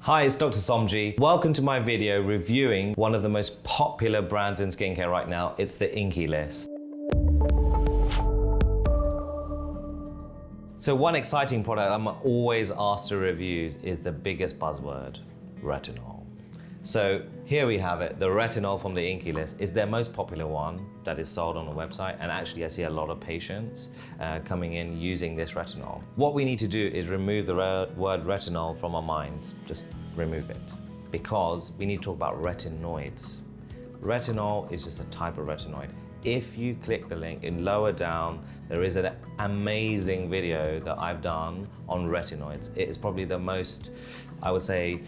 Hi, it's Dr. Somji. Welcome to my video reviewing one of the most popular brands in skincare right now. It's the Inkey List. So one exciting product I'm always asked to review is the biggest buzzword, retinol. So here we have it, the retinol from the Inkey List is their most popular one that is sold on the website, and actually I see a lot of patients coming in using this retinol. What we need to do is remove the word retinol from our minds, just remove it, because we need to talk about retinoids. Retinol is just a type of retinoid. If you click the link in lower down, there is an amazing video that I've done on retinoids. It is probably the most, I would say,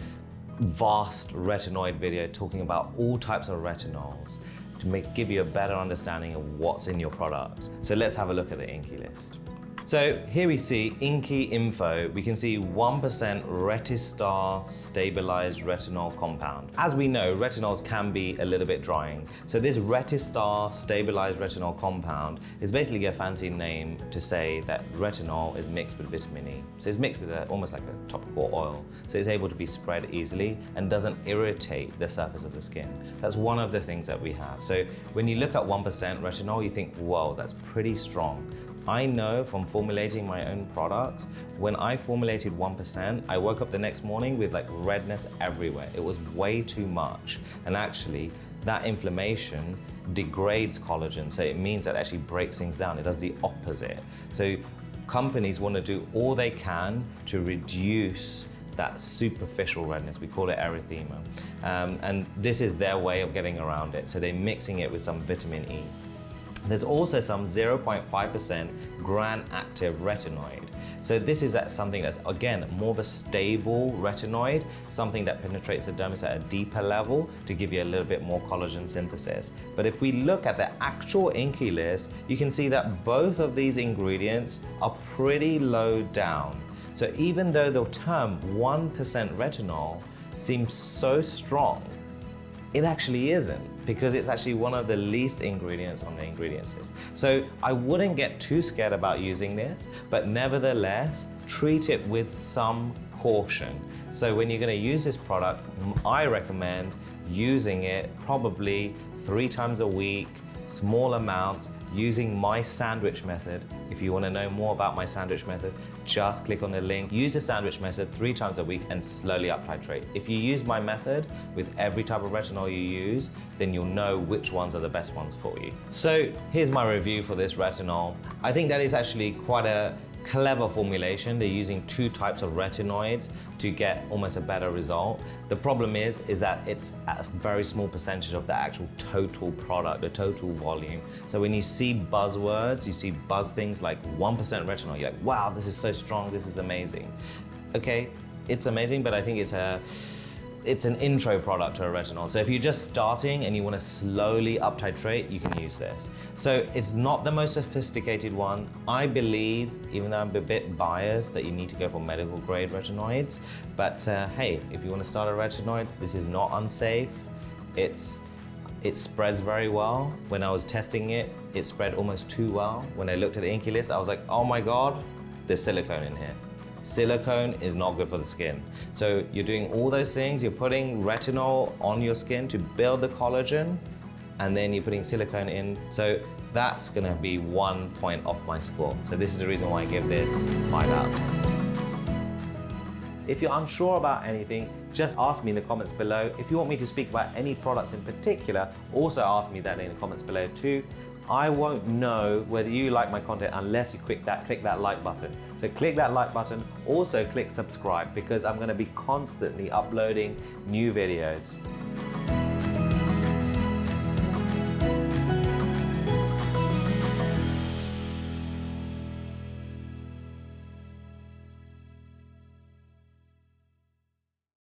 vast retinoid video talking about all types of retinols to give you a better understanding of what's in your products. So let's have a look at the Inkey List. So here we see Inkey info. We can see 1% RETISTAR stabilized retinol compound. As we know, retinols can be a little bit drying. So this RETISTAR stabilized retinol compound is basically a fancy name to say that retinol is mixed with vitamin E. So it's mixed with almost like a topical oil. So it's able to be spread easily and doesn't irritate the surface of the skin. That's one of the things that we have. So when you look at 1% retinol, you think, whoa, that's pretty strong. I know from formulating my own products, when I formulated 1%, I woke up the next morning with like redness everywhere. It was way too much. And actually, that inflammation degrades collagen. So it means that it actually breaks things down. It does the opposite. So companies want to do all they can to reduce that superficial redness. We call it erythema. And this is their way of getting around it. So they're mixing it with some vitamin E. There's also some 0.5% GRANACTIVE retinoid. So this is something that's, again, more of a stable retinoid, something that penetrates the dermis at a deeper level to give you a little bit more collagen synthesis. But if we look at the actual Inkey List, you can see that both of these ingredients are pretty low down. So even though the term 1% retinol seems so strong, it actually isn't, because it's actually one of the least ingredients on the ingredients list. So I wouldn't get too scared about using this, but nevertheless, treat it with some caution. So when you're gonna use this product, I recommend using it probably 3 times a week, small amounts, using my sandwich method. If you want to know more about my sandwich method, just click on the link. Use the sandwich method 3 times a week and slowly up titrate. If you use my method with every type of retinol you use, then you'll know which ones are the best ones for you. So here's my review for this retinol. I think that is actually quite a clever formulation. They're using 2 types of retinoids to get almost a better result. The problem is that it's a very small percentage of the actual total product, the total volume. So when you see buzzwords, you see buzz things like 1% retinol, you're like, wow, this is so strong, this is amazing. Okay, it's amazing, but I think it's an intro product to a retinol. So if you're just starting and you want to slowly up titrate, you can use this. So it's not the most sophisticated one. I believe, even though I'm a bit biased, that you need to go for medical grade retinoids. But hey, if you want to start a retinoid, this is not unsafe. It spreads very well. When I was testing it, it spread almost too well. When I looked at the Inkey List, I was like, oh my God, there's silicone in here. Silicone is not good for the skin. So you're doing all those things, you're putting retinol on your skin to build the collagen, and then you're putting silicone in. So that's gonna be 1 point off my score. So this is the reason why I give this 5 out of 10. If you're unsure about anything, just ask me in the comments below. If you want me to speak about any products in particular, also ask me that in the comments below too. I won't know whether you like my content unless you click that like button. So click that like button, also click subscribe, because I'm gonna be constantly uploading new videos.